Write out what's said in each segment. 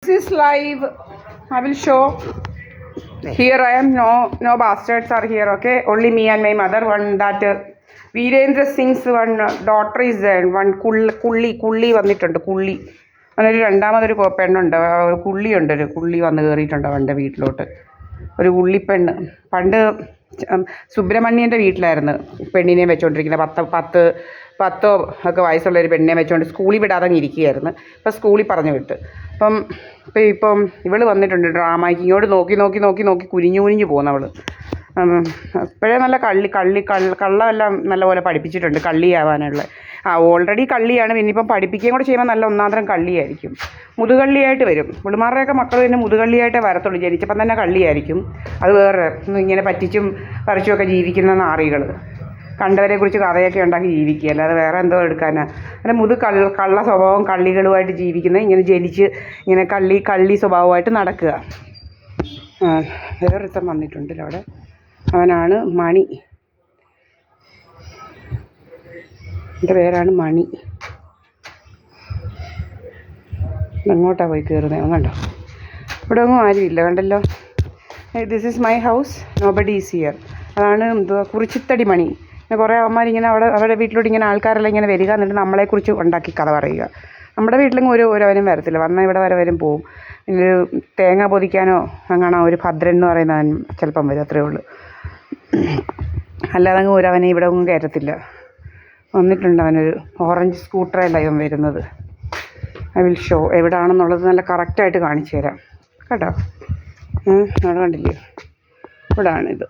This is live. I will show. Here I am. No bastards are here. Okay, only me and my mother. One that Virendra Singh's one daughter is there. One kulli വന്നിട്ടുണ്ട്. കുള്ളി അങ്ങനൊരു രണ്ടാമതൊരു പെണ്ണുണ്ട്. കുള്ളിയുണ്ട്. ഒരു കുള്ളി വന്ന് കയറിയിട്ടുണ്ട് അവൻ്റെ വീട്ടിലോട്ട്. ഒരു കുള്ളിപ്പെണ്ണ്. പണ്ട് സുബ്രഹ്മണ്യൻ്റെ വീട്ടിലായിരുന്നു പെണ്ണിനെ വെച്ചുകൊണ്ടിരിക്കുന്നത്. പത്തോ ഒക്കെ വയസ്സുള്ളൊരു പെണ്ണിനെ വെച്ചുകൊണ്ട് സ്കൂളിൽ വിടാതെ ഇരിക്കുകയായിരുന്നു. ഇപ്പം സ്കൂളിൽ പറഞ്ഞു വിട്ട്. ഇപ്പം ഇവൾ വന്നിട്ടുണ്ട് ഡ്രാമയ്ക്ക്. ഇങ്ങോട്ട് നോക്കി കുനിഞ്ഞു പോകുന്നവൾ. ഇപ്പോഴേ നല്ല കള്ളമെല്ലാം നല്ലപോലെ പഠിപ്പിച്ചിട്ടുണ്ട് കള്ളിയാവാനുള്ള. ഓൾറെഡി കള്ളിയാണ്. പിന്നെ ഇപ്പം പഠിപ്പിക്കുകയും കൂടെ ചെയ്യുമ്പോൾ നല്ല ഒന്നാന്തരം കള്ളിയായിരിക്കും. മുതുകള്ളിയായിട്ട് വരും. പുള്ളിമാരുടെയൊക്കെ മക്കൾ പിന്നെ മുതുകള്ളിയായിട്ടേ വരത്തുള്ളൂ. ജനിച്ചപ്പം തന്നെ കള്ളിയായിരിക്കും. അത് വേറെ ഇങ്ങനെ പറ്റിച്ചും പറിച്ചുമൊക്കെ ജീവിക്കുന്ന നാറികൾ. കണ്ടവരെക്കുറിച്ച് കഥയൊക്കെ ഉണ്ടാക്കി ജീവിക്കുക, അല്ലാതെ വേറെ എന്തോ എടുക്കാനാണ്. അങ്ങനെ കള്ള സ്വഭാവം കള്ളികളുമായിട്ട് ജീവിക്കുന്നത്. ഇങ്ങനെ ജനിച്ച് ഇങ്ങനെ കള്ളി സ്വഭാവമായിട്ട് നടക്കുക. വേറൊരുത്തൻ വന്നിട്ടുണ്ടല്ലോ അവിടെ. അവനാണ് മണി. എൻ്റെ പേരാണ് മണി. എങ്ങോട്ടാണ് പോയി കയറുന്നത്? കണ്ടോ, ഇവിടെ ഒന്നും ആരുമില്ല. കണ്ടല്ലോ. This is my house, nobody is here. അതാണ് എന്തുവാ കുറിച്ചിത്തടി മണി. കുറേ അവന്മാരിങ്ങനെ അവരുടെ വീട്ടിലോട്ട് ഇങ്ങനെ ആൾക്കാരെല്ലാം ഇങ്ങനെ വരിക, എന്നിട്ട് നമ്മളെക്കുറിച്ച് ഉണ്ടാക്കി കഥ പറയുക. നമ്മുടെ വീട്ടിലെങ്കിൽ ഓരോവനും വരത്തില്ല. വന്നാൽ ഇവിടെ വരും പോവും. പിന്നെ തേങ്ങ പൊതിക്കാനോ അങ്ങനെ ഒരു ഭദ്രൻ എന്ന് പറയുന്നവൻ ചിലപ്പം വരും. അത്രയേ ഉള്ളൂ. അല്ലാതെ അവനെ ഇവിടെ ഒന്നും കയറ്റത്തില്ല. വന്നിട്ടുണ്ട് അവനൊരു ഓറഞ്ച് സ്കൂട്ടറല്ല ഇവൻ വരുന്നത്. ഐ വിൽ ഷോ എവിടെയാണെന്നുള്ളത് നല്ല കറക്റ്റായിട്ട് കാണിച്ചു തരാം കേട്ടോ. അവിടെ കണ്ടില്ലേ, ഇവിടാണിത്.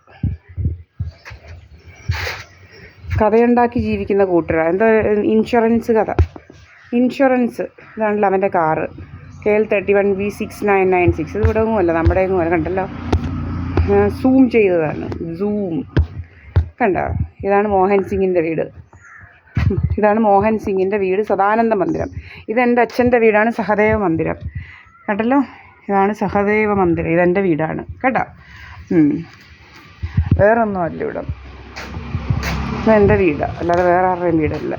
കഥയുണ്ടാക്കി ജീവിക്കുന്ന കൂട്ടരാണ്. എന്താ ഇൻഷുറൻസ് കഥ. ഇൻഷുറൻസ് ഇതാണല്ലോ അവൻ്റെ കാറ്. KL31V6996. ഇത് ഇവിടെ ഒന്നുമല്ല, നമ്മുടെ ഒന്നുമല്ല. കണ്ടല്ലോ, സൂം ചെയ്തതാണ്. കണ്ടോ, ഇതാണ് മോഹൻ സിംഗിൻ്റെ വീട്. സദാനന്ദ മന്ദിരം. ഇതെൻ്റെ അച്ഛൻ്റെ വീടാണ്, സഹദേവ മന്ദിരം. കേട്ടല്ലോ, ഇതാണ് സഹദേവ മന്ദിരം. ഇതെൻ്റെ വീടാണ് കേട്ടോ. വേറൊന്നുമല്ല ഇവിടെ. ഇതെൻ്റെ വീടാണ്, അല്ലാതെ വേറെ ആരുടെയും വീടല്ല.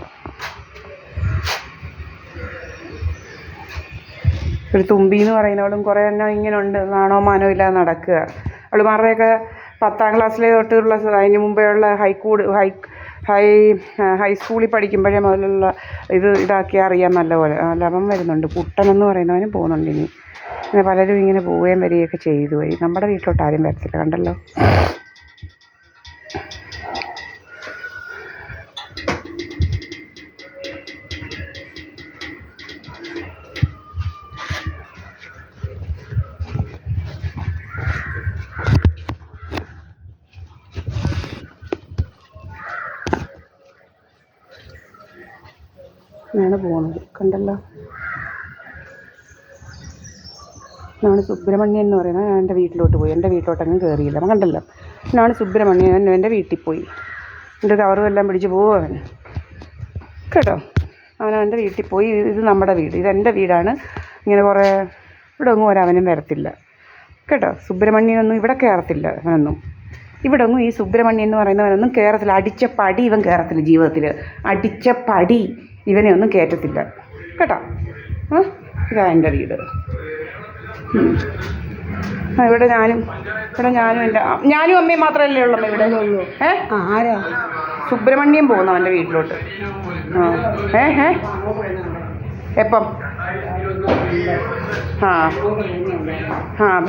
ഒരു തുമ്പി എന്ന് പറയുന്നവളും കുറേ എണ്ണം ഇങ്ങനെ ഉണ്ട്. നാണോ മാനോ ഇല്ലാതെ നടക്കുക. അവളുമാരുടെയൊക്കെ 10ാം ക്ലാസ്സിലെ തൊട്ടുള്ള അതിന് മുമ്പേ ഉള്ള ഹൈസ്കൂളിൽ പഠിക്കുമ്പോഴേ മുതലുള്ള ഇതാക്കി അറിയാൻ നല്ലപോലെ. ലവൻ വരുന്നുണ്ട്. കുട്ടനെന്ന് പറയുന്നവനും പോകുന്നുണ്ട്. ഇനി അങ്ങനെ പലരും ഇങ്ങനെ പോവുകയും വരികയൊക്കെ ചെയ്തു പോയി. നമ്മുടെ വീട്ടിലോട്ട് ആരും വരത്തില്ല. കണ്ടല്ലോ. ആണ് പോകുന്നത്. കണ്ടല്ലോ, ഞാൻ സുബ്രഹ്മണ്യൻ എന്ന് പറയുന്നത്. ഞാൻ എൻ്റെ വീട്ടിലോട്ട് പോയി. എൻ്റെ വീട്ടിലോട്ടങ്ങ് കയറിയില്ല. കണ്ടല്ലോ, ഞാൻ സുബ്രഹ്മണ്യൻ എൻ്റെ വീട്ടിൽ പോയി. എൻ്റെ കവറും എല്ലാം പിടിച്ച് പോകും അവൻ കേട്ടോ. അവൻ്റെ വീട്ടിൽ പോയി. ഇത് നമ്മുടെ വീട്, ഇതെൻ്റെ വീടാണ്. ഇങ്ങനെ കുറേ ഇവിടെ ഒന്നും ഒരവനും വരത്തില്ല കേട്ടോ. സുബ്രഹ്മണ്യനൊന്നും ഇവിടെ കയറത്തില്ല. അവനൊന്നും ഇവിടെ ഒന്നും ഈ സുബ്രഹ്മണ്യൻ എന്ന് പറയുന്നവനൊന്നും കയറത്തില്ല. അടിച്ച പടി ഇവൻ കയറത്തില്ല. ജീവിതത്തിൽ അടിച്ച പടി ഇവനെ ഒന്നും കയറ്റത്തില്ല കേട്ടോ. ഇതാണ് എൻ്റെ വീട്. ഇവിടെ ഞാനും ഞാനും അമ്മയും മാത്രമല്ലേ ഉള്ളൂ ഇവിടെ. ആരാ? സുബ്രഹ്മണ്യം പോകുന്നു അവൻ്റെ വീട്ടിലോട്ട്. എപ്പം?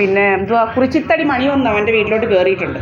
പിന്നെ എന്തുവാ കുറിച്ചിത്തടി മണി വന്നു അവൻ്റെ വീട്ടിലോട്ട് കയറിയിട്ടുണ്ട്.